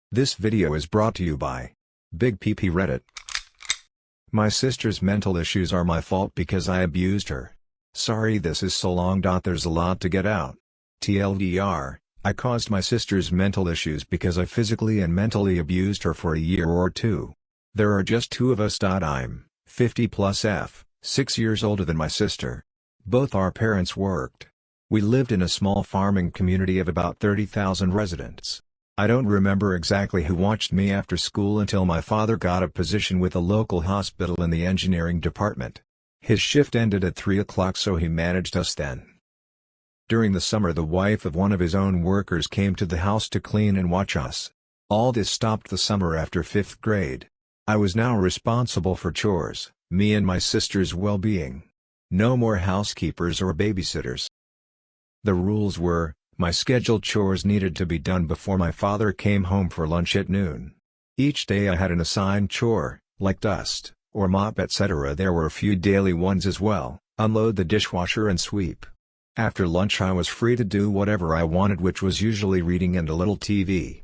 This video is brought to you by Bigpipi Reddit. My sister's mental issues are my fault because I abused her. Sorry this is so long. There's a lot to get out. TLDR, I caused my sister's mental issues because I physically and mentally abused her for a year or two. There are just two of us. I'm 50 plus 6 years older than my sister. Both our parents worked. We lived in a small farming community of about 30,000 residents. I don't remember exactly who watched me after school until my father got a position with a local hospital in the engineering department. His shift ended at 3 o'clock, so he managed us then. During the summer, the wife of one of his own workers came to the house to clean and watch us. All this stopped the summer after 5th grade. I was now responsible for chores, me and my sister's well-being. No more housekeepers or babysitters. The rules were, my scheduled chores needed to be done before my father came home for lunch at noon. Each day I had an assigned chore, like dust, or mop, etc. There were a few daily ones as well, unload the dishwasher and sweep. After lunch I was free to do whatever I wanted, which was usually reading and a little TV.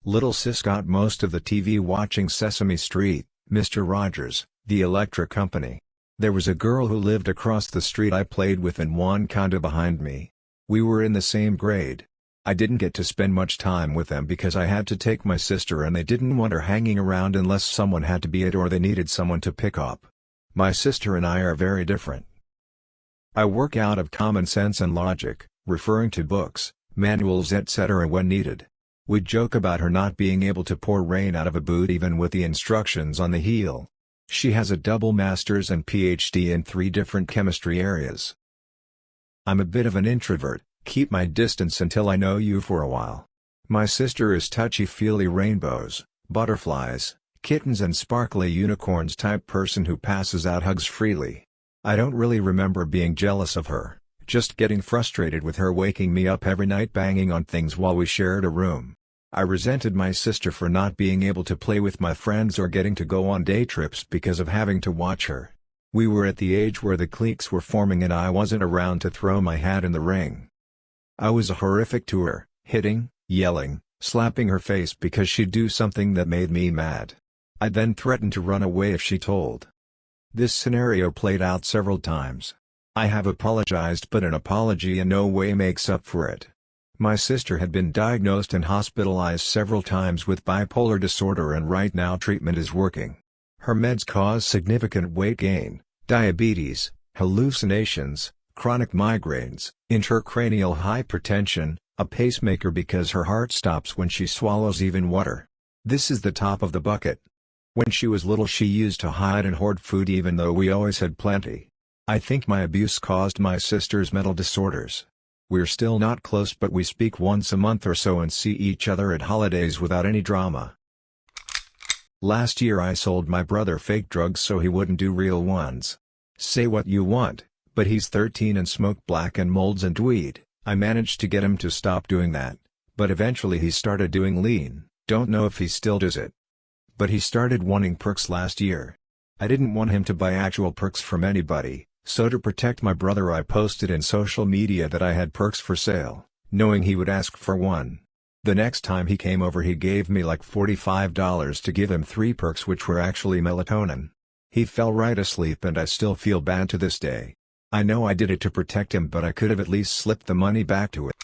Little sis got most of the TV watching Sesame Street, Mr. Rogers, The Electric Company. There was a girl who lived across the street I played with and one kinda behind me. We were in the same grade. I didn't get to spend much time with them because I had to take my sister and they didn't want her hanging around unless someone had to be it or they needed someone to pick up. My sister and I are very different. I work out of common sense and logic, referring to books, manuals, etc. when needed. We joke about her not being able to pour rain out of a boot even with the instructions on the heel. She has a double master's and PhD in 3 different chemistry areas. I'm a bit of an introvert, keep my distance until I know you for a while. My sister is touchy-feely, rainbows, butterflies, kittens and sparkly unicorns type person who passes out hugs freely. I don't really remember being jealous of her, just getting frustrated with her waking me up every night banging on things while we shared a room. I resented my sister for not being able to play with my friends or getting to go on day trips because of having to watch her. We were at the age where the cliques were forming and I wasn't around to throw my hat in the ring. I was horrific to her, hitting, yelling, slapping her face because she'd do something that made me mad. I then threatened to run away if she told. This scenario played out several times. I have apologized, but an apology in no way makes up for it. My sister had been diagnosed and hospitalized several times with bipolar disorder and right now treatment is working. Her meds cause significant weight gain, diabetes, hallucinations, chronic migraines, intracranial hypertension, a pacemaker because her heart stops when she swallows even water. This is the top of the bucket. When she was little she used to hide and hoard food even though we always had plenty. I think my abuse caused my sister's mental disorders. We're still not close, but we speak once a month or so and see each other at holidays without any drama. Last year I sold my brother fake drugs so he wouldn't do real ones. Say what you want, but he's 13 and smoked black and molds and weed. I managed to get him to stop doing that, but eventually he started doing lean. Don't know if he still does it. But he started wanting perks last year. I didn't want him to buy actual perks from anybody, so to protect my brother I posted in social media that I had perks for sale, knowing he would ask for one. The next time he came over he gave me like $45 to give him 3 perks which were actually melatonin. He fell right asleep and I still feel bad to this day. I know I did it to protect him, but I could have at least slipped the money back to it.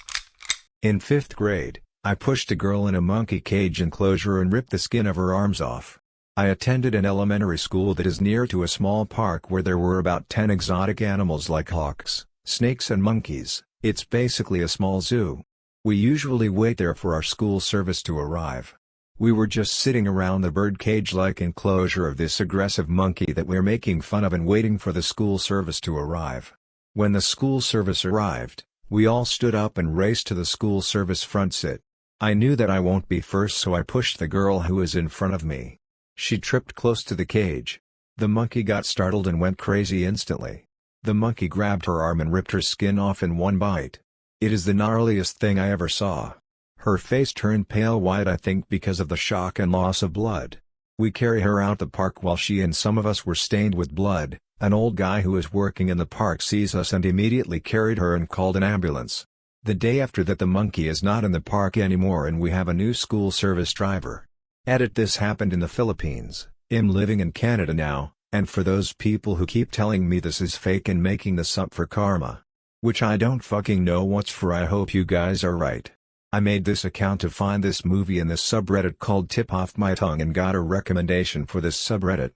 In 5th grade, I pushed a girl in a monkey cage enclosure and ripped the skin of her arms off. I attended an elementary school that is near to a small park where there were about 10 exotic animals like hawks, snakes and monkeys. It's basically a small zoo. We usually wait there for our school service to arrive. We were just sitting around the birdcage-like enclosure of this aggressive monkey that we're making fun of and waiting for the school service to arrive. When the school service arrived, we all stood up and raced to the school service front seat. I knew that I won't be first, so I pushed the girl who was in front of me. She tripped close to the cage. The monkey got startled and went crazy instantly. The monkey grabbed her arm and ripped her skin off in one bite. It is the gnarliest thing I ever saw. Her face turned pale white, I think because of the shock and loss of blood. We carry her out the park while she and some of us were stained with blood. An old guy who was working in the park sees us and immediately carried her and called an ambulance. The day after that the monkey is not in the park anymore and we have a new school service driver. Edit: this happened in the Philippines. I'm living in Canada now, and for those people who keep telling me this is fake and making this up for karma, which I don't fucking know what's for, I hope you guys are right. I made this account to find this movie in this subreddit called Tip Off My Tongue and got a recommendation for this subreddit.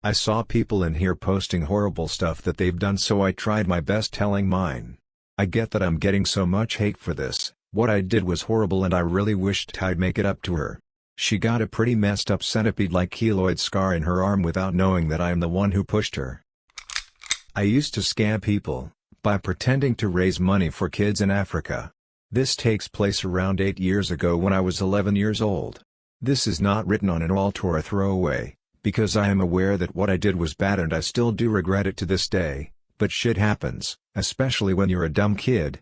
I saw people in here posting horrible stuff that they've done, so I tried my best telling mine. I get that I'm getting so much hate for this. What I did was horrible and I really wished I'd make it up to her. She got a pretty messed up centipede-like keloid scar in her arm without knowing that I am the one who pushed her. I used to scam people by pretending to raise money for kids in Africa. This takes place around 8 years ago when I was 11 years old. This is not written on an alt or a throwaway, because I am aware that what I did was bad and I still do regret it to this day, but shit happens, especially when you're a dumb kid.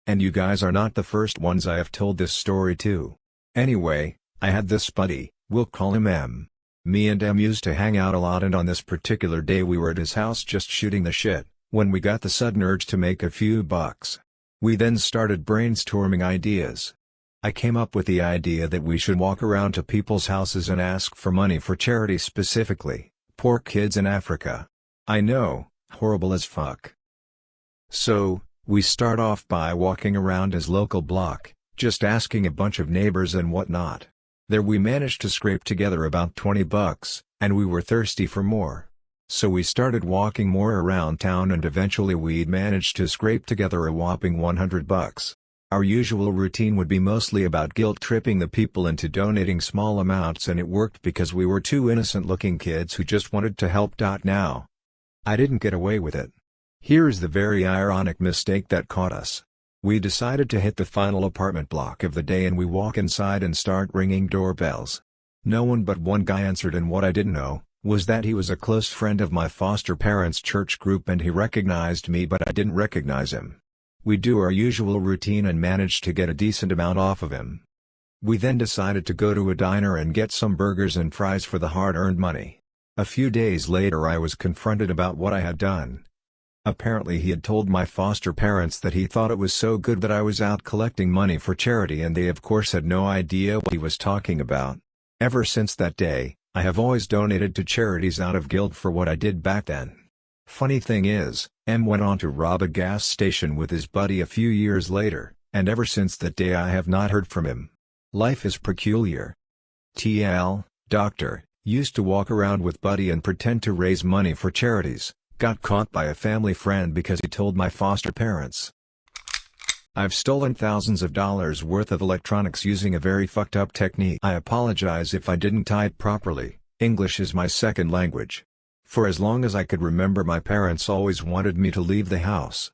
And you guys are not the first ones I have told this story to. Anyway, I had this buddy, we'll call him M. Me and M used to hang out a lot, and on this particular day we were at his house just shooting the shit, when we got the sudden urge to make a few bucks. We then started brainstorming ideas. I came up with the idea that we should walk around to people's houses and ask for money for charity, specifically poor kids in Africa. I know, horrible as fuck. So, we start off by walking around his local block, just asking a bunch of neighbors and whatnot. There we managed to scrape together about 20 bucks, and we were thirsty for more. So we started walking more around town and eventually we'd managed to scrape together a whopping 100 bucks. Our usual routine would be mostly about guilt-tripping the people into donating small amounts, and it worked because we were two innocent-looking kids who just wanted to help. Now, I didn't get away with it. Here is the very ironic mistake that caught us. We decided to hit the final apartment block of the day and we walk inside and start ringing doorbells. No one but one guy answered, and what I didn't know was that he was a close friend of my foster parents' church group and he recognized me, but I didn't recognize him. We do our usual routine and managed to get a decent amount off of him. We then decided to go to a diner and get some burgers and fries for the hard-earned money. A few days later I was confronted about what I had done. Apparently he had told my foster parents that he thought it was so good that I was out collecting money for charity, and they of course had no idea what he was talking about. Ever since that day, I have always donated to charities out of guilt for what I did back then. Funny thing is, M went on to rob a gas station with his buddy a few years later, and ever since that day I have not heard from him. Life is peculiar. TL, Doctor, used to walk around with buddy and pretend to raise money for charities, got caught by a family friend because he told my foster parents. I've stolen thousands of dollars worth of electronics using a very fucked up technique. I apologize if I didn't type properly. English is my second language. For as long as I could remember, my parents always wanted me to leave the house.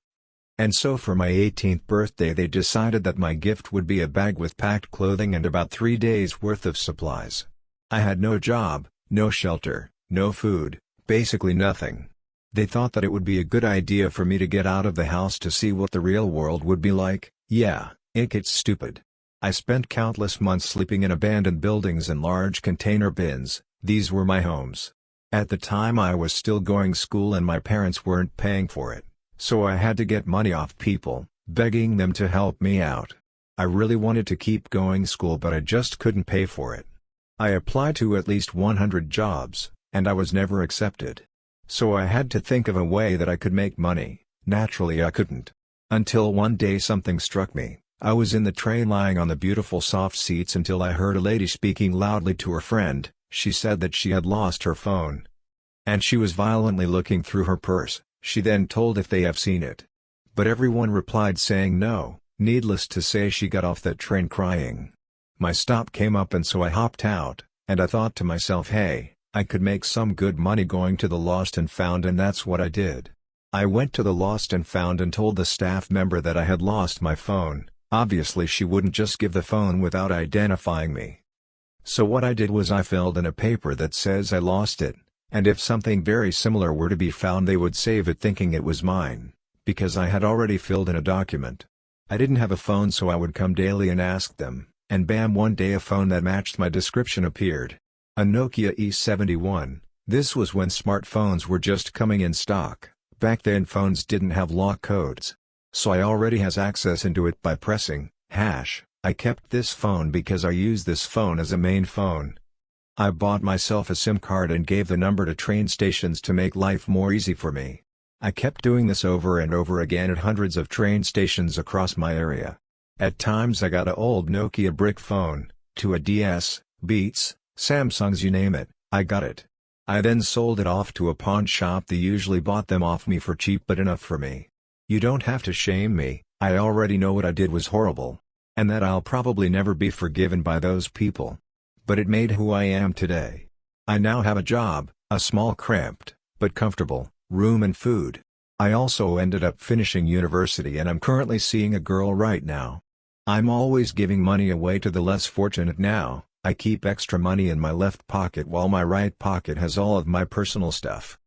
And so for my 18th birthday they decided that my gift would be a bag with packed clothing and about 3 days worth of supplies. I had no job, no shelter, no food, basically nothing. They thought that it would be a good idea for me to get out of the house to see what the real world would be like. Yeah, it's stupid. I spent countless months sleeping in abandoned buildings and large container bins. These were my homes. At the time I was still going to school and my parents weren't paying for it, so I had to get money off people, begging them to help me out. I really wanted to keep going to school, but I just couldn't pay for it. I applied to at least 100 jobs, and I was never accepted. So I had to think of a way that I could make money. Naturally I couldn't. Until one day something struck me. I was in the train lying on the beautiful soft seats until I heard a lady speaking loudly to her friend. She said that she had lost her phone, and she was violently looking through her purse. She then told if they have seen it. But everyone replied saying no. Needless to say, she got off that train crying. My stop came up and so I hopped out, and I thought to myself, hey, I could make some good money going to the Lost and Found, and that's what I did. I went to the Lost and Found and told the staff member that I had lost my phone. Obviously she wouldn't just give the phone without identifying me. So what I did was I filled in a paper that says I lost it, and if something very similar were to be found they would save it thinking it was mine, because I had already filled in a document. I didn't have a phone, so I would come daily and ask them, and bam, one day a phone that matched my description appeared. A Nokia E71. This was when smartphones were just coming in stock. Back then phones didn't have lock codes. so I already has access into it by pressing hash. I kept this phone because I use this phone as a main phone. I bought myself a SIM card and gave the number to train stations to make life more easy for me. I kept doing this over and over again at hundreds of train stations across my area. At times I got a old Nokia brick phone, to a DS, Beats, Samsungs, you name it, I got it. I then sold it off to a pawn shop. They usually bought them off me for cheap but enough for me. You don't have to shame me, I already know what I did was horrible. And that I'll probably never be forgiven by those people. But it made who I am today. I now have a job, a small cramped, but comfortable, room and food. I also ended up finishing university and I'm currently seeing a girl right now. I'm always giving money away to the less fortunate now. I keep extra money in my left pocket while my right pocket has all of my personal stuff.